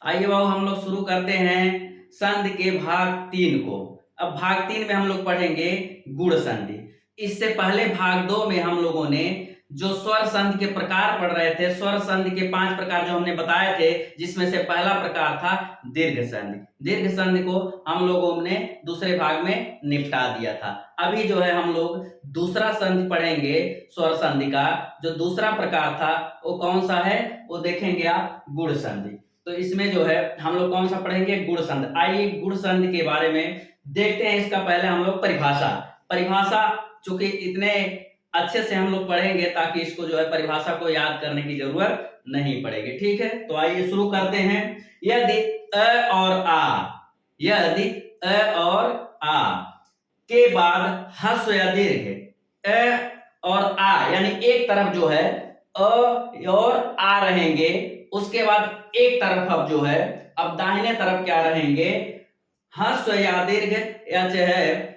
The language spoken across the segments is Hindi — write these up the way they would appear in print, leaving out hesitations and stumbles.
आइए बाबू हम लोग शुरू करते हैं संधि के भाग 3 को। अब भाग 3 में हम लोग पढ़ेंगे गुण संधि। इससे पहले भाग 2 में हम लोगों ने जो स्वर संधि के प्रकार पढ़ रहे थे, स्वर संधि के 5 प्रकार जो हमने बताए थे, जिसमें से पहला प्रकार था दीर्घ संधि। दीर्घ संधि को हम लोगों ने दूसरे भाग में निपटा दिया था। अभी जो है हम लोग दूसरा संधि पढ़ेंगे स्वर संधि का। जो दूसरा प्रकार था वो कौन सा है, वो देखेंगे आप, गुण संधि। तो इसमें जो है हम लोग कौन सा पढ़ेंगे, गुण संधि। आइए गुण संधि के बारे में देखते हैं। इसका पहले हम लोग परिभाषा परिभाषा चूंकि इतने अच्छे से हम लोग पढ़ेंगे ताकि इसको जो है परिभाषा को याद करने की जरूरत नहीं पड़ेगी। ठीक है, तो आइए शुरू करते हैं। यदि अ और आ के बाद ह्रस्व या दीर्घ अ और आ, यानी एक तरफ जो है अ और आ रहेंगे, उसके बाद एक तरफ अब जो है, अब दाहिने तरफ क्या रहेंगे, ह्रस्व या दीर्घ, या चाहे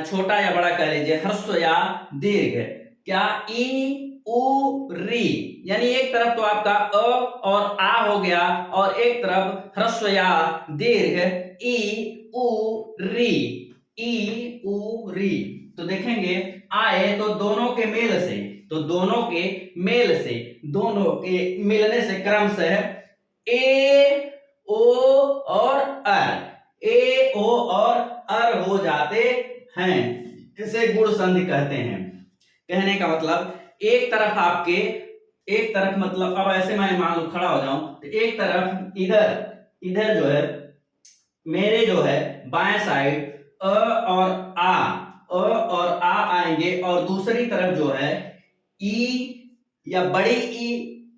छोटा या बड़ा कह लीजिए, ह्रस्व या दीर्घ। क्या ई उ री, यानी एक तरफ तो आपका अ और आ हो गया और एक तरफ ह्रस्व या दीर्घ ई उ री। ई उ री, तो देखेंगे आए तो दोनों के मेल से, तो दोनों के मेल से, दोनों के मिलने से क्रमशः ए ओ और अर, ए ओ और अर हो जाते हैं। इसे गुण संधि कहते हैं। कहने का मतलब एक तरफ आपके, एक तरफ मतलब अब ऐसे मैं मान लो खड़ा हो जाऊं तो एक तरफ इधर जो है मेरे जो है बाएं साइड अ और आ आएंगे, और दूसरी तरफ जो है ई या बड़ी ई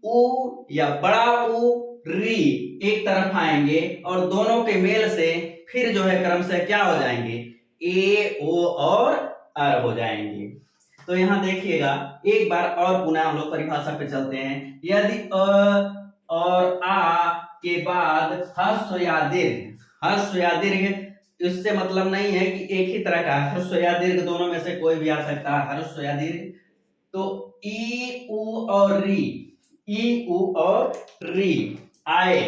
उ या बड़ा उ री एक तरफ आएंगे, और दोनों के मेल से फिर जो है क्रमशः क्या हो जाएंगे, ए ओ और अर हो जाएंगे। तो यहां देखिएगा एक बार और पुनः हम लोग परिभाषा पे चलते हैं। यदि अ और आ के बाद ह्रस्व या दीर्घ, ह्रस्व या दीर्घ, इससे मतलब नहीं है कि एक ही तरह का ह्रस्व या दीर्घ, दोनों में से कोई भी आ सकता है, ह्रस्व या दीर्घ। तो ई उ और री, ई उ और री आए,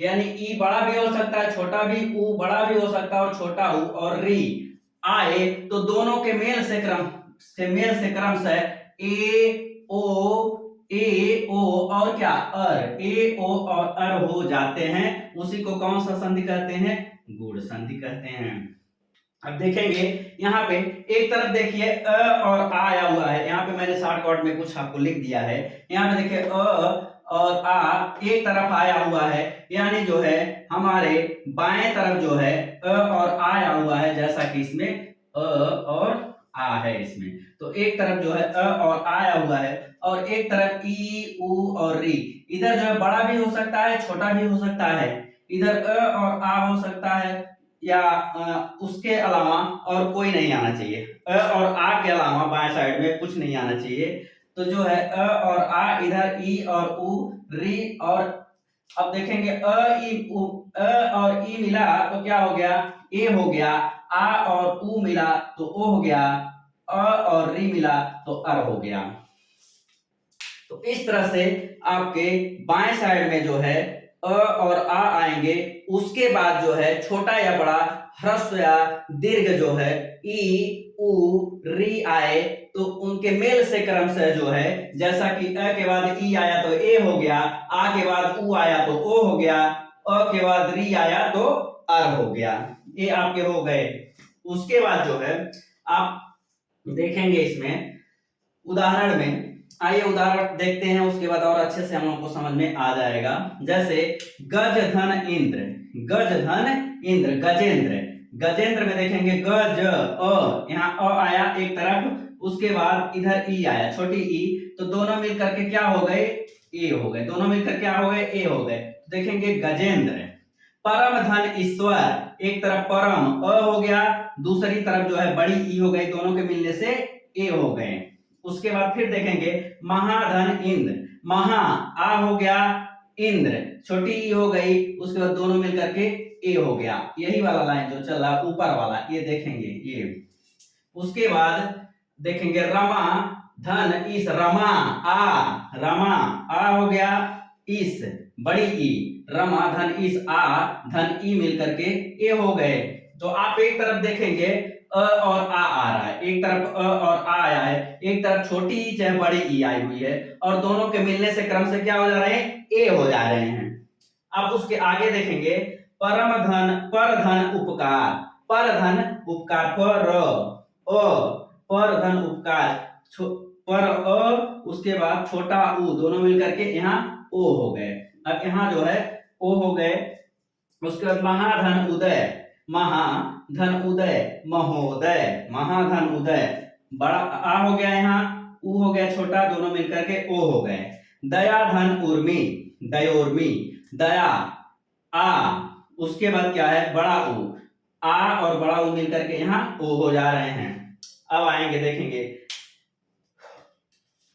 यानी ई बड़ा भी हो सकता है, छोटा भी, उ बड़ा भी हो सकता है और छोटा उ, और री आए तो दोनों के मेल से क्रमशः ए ओ और क्या, अर, ए ओ और अर हो जाते हैं। उसी को कौन सा संधि कहते हैं, गुण संधि कहते हैं। अब देखेंगे यहाँ पे एक तरफ देखिए अ और आ आया हुआ है, यहाँ पे मैंने शॉर्टकट में कुछ आपको लिख दिया है। यहाँ पे देखिए अ और आ एक तरफ आया हुआ है, यानी जो है हमारे बाएं तरफ जो है अ और आ आया हुआ है, जैसा कि इसमें अ और आ है इसमें। तो एक तरफ जो है अ और आया हुआ है, और एक तरफ ई उ और री। इधर जो है बड़ा भी हो सकता है, छोटा भी हो सकता है, इधर अ और आ हो सकता है, या उसके अलावा और कोई नहीं आना चाहिए। अ और आ के अलावा बाएं साइड में कुछ नहीं आना चाहिए। तो जो है अ और आ, इधर ई और उ री, और अब देखेंगे अ और ई मिला तो क्या हो गया, ए हो गया। आ और उ मिला तो ओ हो गया। अ और री मिला तो अर हो गया। तो इस तरह से आपके बाएं साइड में जो है अ और आ आएंगे, उसके बाद जो है छोटा या बड़ा ह्रस्व या दीर्घ जो है ई उ री आए, तो उनके मेल से क्रमशः जो है, जैसा कि अ के बाद ई आया तो ए हो गया, आ के बाद उ आया तो ओ हो गया, अ के बाद री आया तो अर हो गया। ये आपके हो गए। उसके बाद जो है आप देखेंगे इसमें उदाहरण में, आइए उदाहरण देखते हैं, उसके बाद और अच्छे से हम लोग को समझ में आ जाएगा। जैसे गज धन इंद्र, गज धन इंद्र, गजेंद्र। गजेंद्र में देखेंगे गज अ, यहाँ अ आया एक तरफ, उसके बाद इधर ई आया, छोटी ई, तो दोनों मिलकर के क्या हो गए, ए हो गए, दोनों मिलकर क्या हो गए, ए हो गए। तो देखेंगे गजेंद्र। परम धन ईश्वर, एक तरफ परम अ हो गया, दूसरी तरफ जो है बड़ी ई हो गई, दोनों के मिलने से ए हो गए। उसके बाद फिर देखेंगे महाधन इंद्र, महा आ हो गया, इंद्र छोटी ई हो गई, उसके बाद दोनों मिलकर के ए हो गया। यही वाला लाइन जो चल रहा ऊपर वाला, ये देखेंगे ये। उसके बाद देखेंगे रमा धन इस, रमा आ, रमा आ हो गया, इस बड़ी ई, रमा धन इस आ धन ई मिलकर के ए हो गए। तो आप एक तरफ देखेंगे अ और आ रहा है, एक तरफ अ और आ आया है, एक तरफ छोटी ई चाहे बड़ी ई आई हुई है, और दोनों के मिलने से क्रम से क्या हो जा रहे हैं, ए हो जा रहे हैं। अब उसके आगे देखेंगे परम धन पर धन उपकार, पर धन उपकार पर धन उपकार पर उसके बाद छोटा उ दोनों मिलकर के यहाँ ओ हो गए। अब यहाँ जो है ओ हो गए। उसके बाद महाधन उदय, महाधन उदय महोदय, महाधन उदय, बड़ा आ हो गया, यहाँ उ हो गया छोटा, दोनों मिलकर के ओ हो गए। दया धन उर्मी, दयोर्मी, दया आ, उसके बाद क्या है बड़ा उ, आ और बड़ा उ मिलकर के यहाँ ओ हो जा रहे हैं। अब आएंगे देखेंगे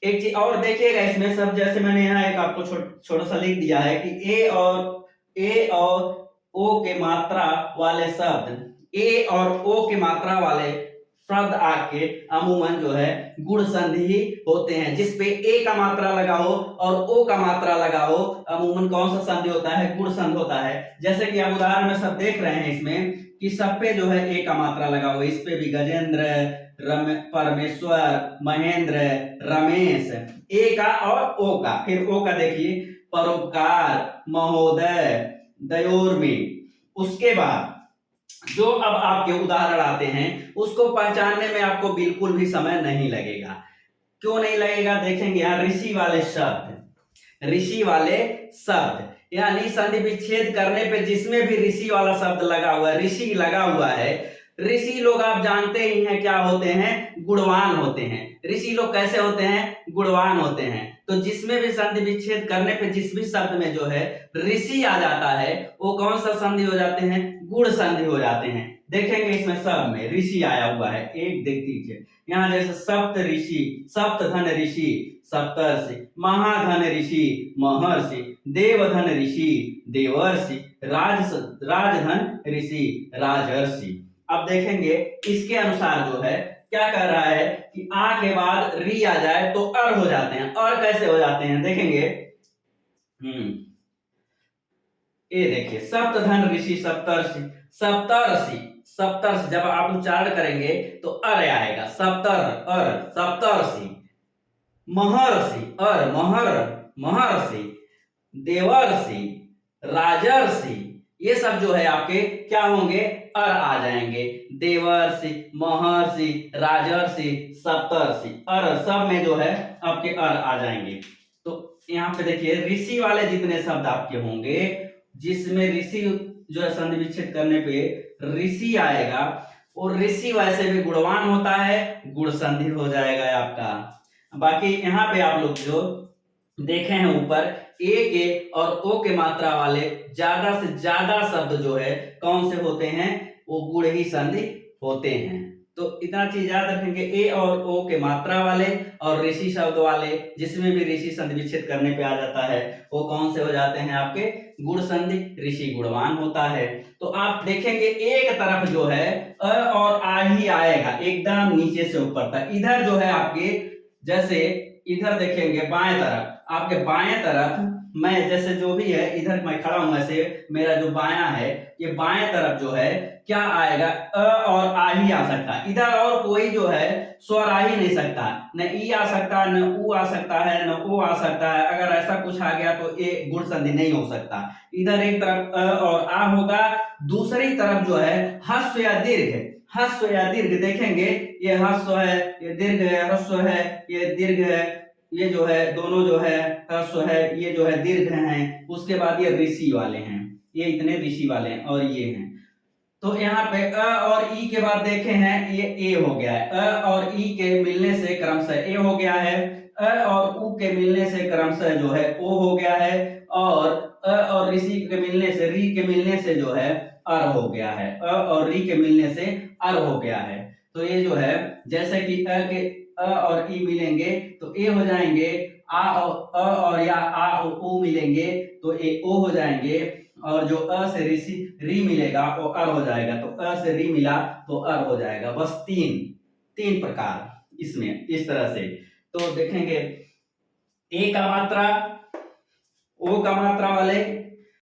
एक चीज और देखिएगा इसमें सब, जैसे मैंने यहाँ एक आपको छोटा सा लिख दिया है कि ए और ओ के मात्रा वाले शब्द, ए और ओ के मात्रा वाले शब्द आके अमूमन जो है गुण संधि ही होते हैं। जिसपे ए का मात्रा लगा हो और ओ का मात्रा लगा हो, अमूमन कौन सा संधि होता है, गुण संधि होता है। जैसे कि आप उदाहरण में सब देख रहे हैं इसमें कि सब पे जो है ए का मात्रा लगा हुआ, इस पे भी गजेंद्र, परमेश्वर, महेंद्र, रमेश, ए का और ओ का। फिर ओ का देखिए परोपकार, महोदय, दयोर्मी। उसके बाद जो अब आपके उदाहरण आते हैं उसको पहचानने में आपको बिल्कुल भी समय नहीं लगेगा। क्यों नहीं लगेगा, देखेंगे यहाँ ऋषि वाले शब्द, ऋषि वाले शब्द यानी संधि विच्छेद करने पे जिसमें भी ऋषि वाला शब्द लगा हुआ है, ऋषि लगा हुआ है, ऋषि लोग आप जानते ही हैं क्या होते हैं, गुणवान होते हैं। ऋषि लोग कैसे होते हैं, गुणवान होते हैं। तो जिसमें भी संधि विच्छेद करने पे जिस भी शब्द में जो है ऋषि आ जाता है वो कौन सा संधि हो जाते हैं, गुण संधि हो जाते हैं। देखेंगे इसमें सब में ऋषि आया हुआ है, एक देख लीजिए यहाँ जैसे सप्त ऋषि, सप्तधन ऋषि, सप्तर्षि, महाधन ऋषि, महर्षि, देवधन ऋषि, देवर्षि, राजधन ऋषि, राजर्षि। अब देखेंगे इसके अनुसार जो है क्या कर रहा है कि आ के बाद री आ जाए तो अर हो जाते हैं। अर कैसे हो जाते हैं देखेंगे, ये देखिए सप्तधन ऋषि, सप्तर्षि, सप्तर्षि, सप्तर्षि जब आप उच्चारण करेंगे तो अर आएगा, सप्तर्षि, महर्षि, महर्षि, देवर्षि, राजर्षि, ये सब जो है आपके क्या होंगे, अर आ जाएंगे। देवर्षि, महर्षि, राजर्षि, सप्तर्षि, अर सब में जो है आपके अर आ जाएंगे। तो यहाँ पे देखिए ऋषि वाले जितने शब्द आपके होंगे जिसमें ऋषि जो है संधि विच्छेद करने पे ऋषि आएगा, और ऋषि वैसे भी गुणवान होता है, गुण संधि हो जाएगा आपका। बाकी यहाँ पे आप लोग जो देखे हैं ऊपर ए के और ओ के मात्रा वाले ज्यादा से ज्यादा शब्द जो है कौन से होते हैं, वो गुण ही संधि होते हैं। तो इतना चीज याद रखेंगे, ए और ओ के मात्रा वाले और ऋषि शब्द वाले जिसमें भी ऋषि संधि विच्छेद करने पे आ जाता है वो कौन से हो जाते हैं आपके, गुण संधि, ऋषि गुणवान होता है। तो आप देखेंगे एक तरफ जो है अ और आ ही आएगा एकदम नीचे से ऊपर तक। इधर जो है आपके जैसे इधर देखेंगे बाएं तरफ, आपके बाएं तरफ मैं जैसे जो भी है इधर मैं खड़ा हूं, ऐसे मेरा जो बायां है ये बाएं तरफ जो है क्या आएगा, अ और आ ही आ सकता है। इधर और कोई जो है स्वर आ ही नहीं सकता, न ई आ सकता, न ऊ आ सकता है, न ओ आ सकता है। अगर ऐसा कुछ आ गया तो ये गुण संधि नहीं हो सकता। इधर एक तरफ अ और आ होगा, दूसरी तरफ जो है ह्रस्व या दीर्घ, ह्रस्व या दीर्घ देखेंगे, ये ह्रस्व है, ये दीर्घ है, ह्रस्व है, ये दीर्घ है, ये जो है दोनों जो है ह्रस्व है, ये जो है दीर्घ हैं। उसके बाद ये ऋषि वाले हैं, ये इतने ऋषि वाले हैं और ये हैं। तो यहाँ पे अ और ई के बाद देखे हैं ये ए हो गया है, अ और ई के मिलने से क्रमशः ए हो गया है, अ और उ के मिलने से क्रमशः जो है ओ हो गया है, और अ और ऋषि के मिलने से, री के मिलने से जो है अर हो गया है, अ और री के मिलने से अर हो गया है। तो ये जो है जैसे कि अ और ई मिलेंगे तो ए हो जाएंगे, आ और अ और या आ और ओ मिलेंगे तो ए ओ हो जाएंगे, और जो अ से ऋषि री मिलेगा वो अर हो जाएगा। तो अ से री मिला तो अर हो जाएगा। बस तीन प्रकार इसमें इस तरह से। तो देखेंगे ए का मात्रा ओ का मात्रा वाले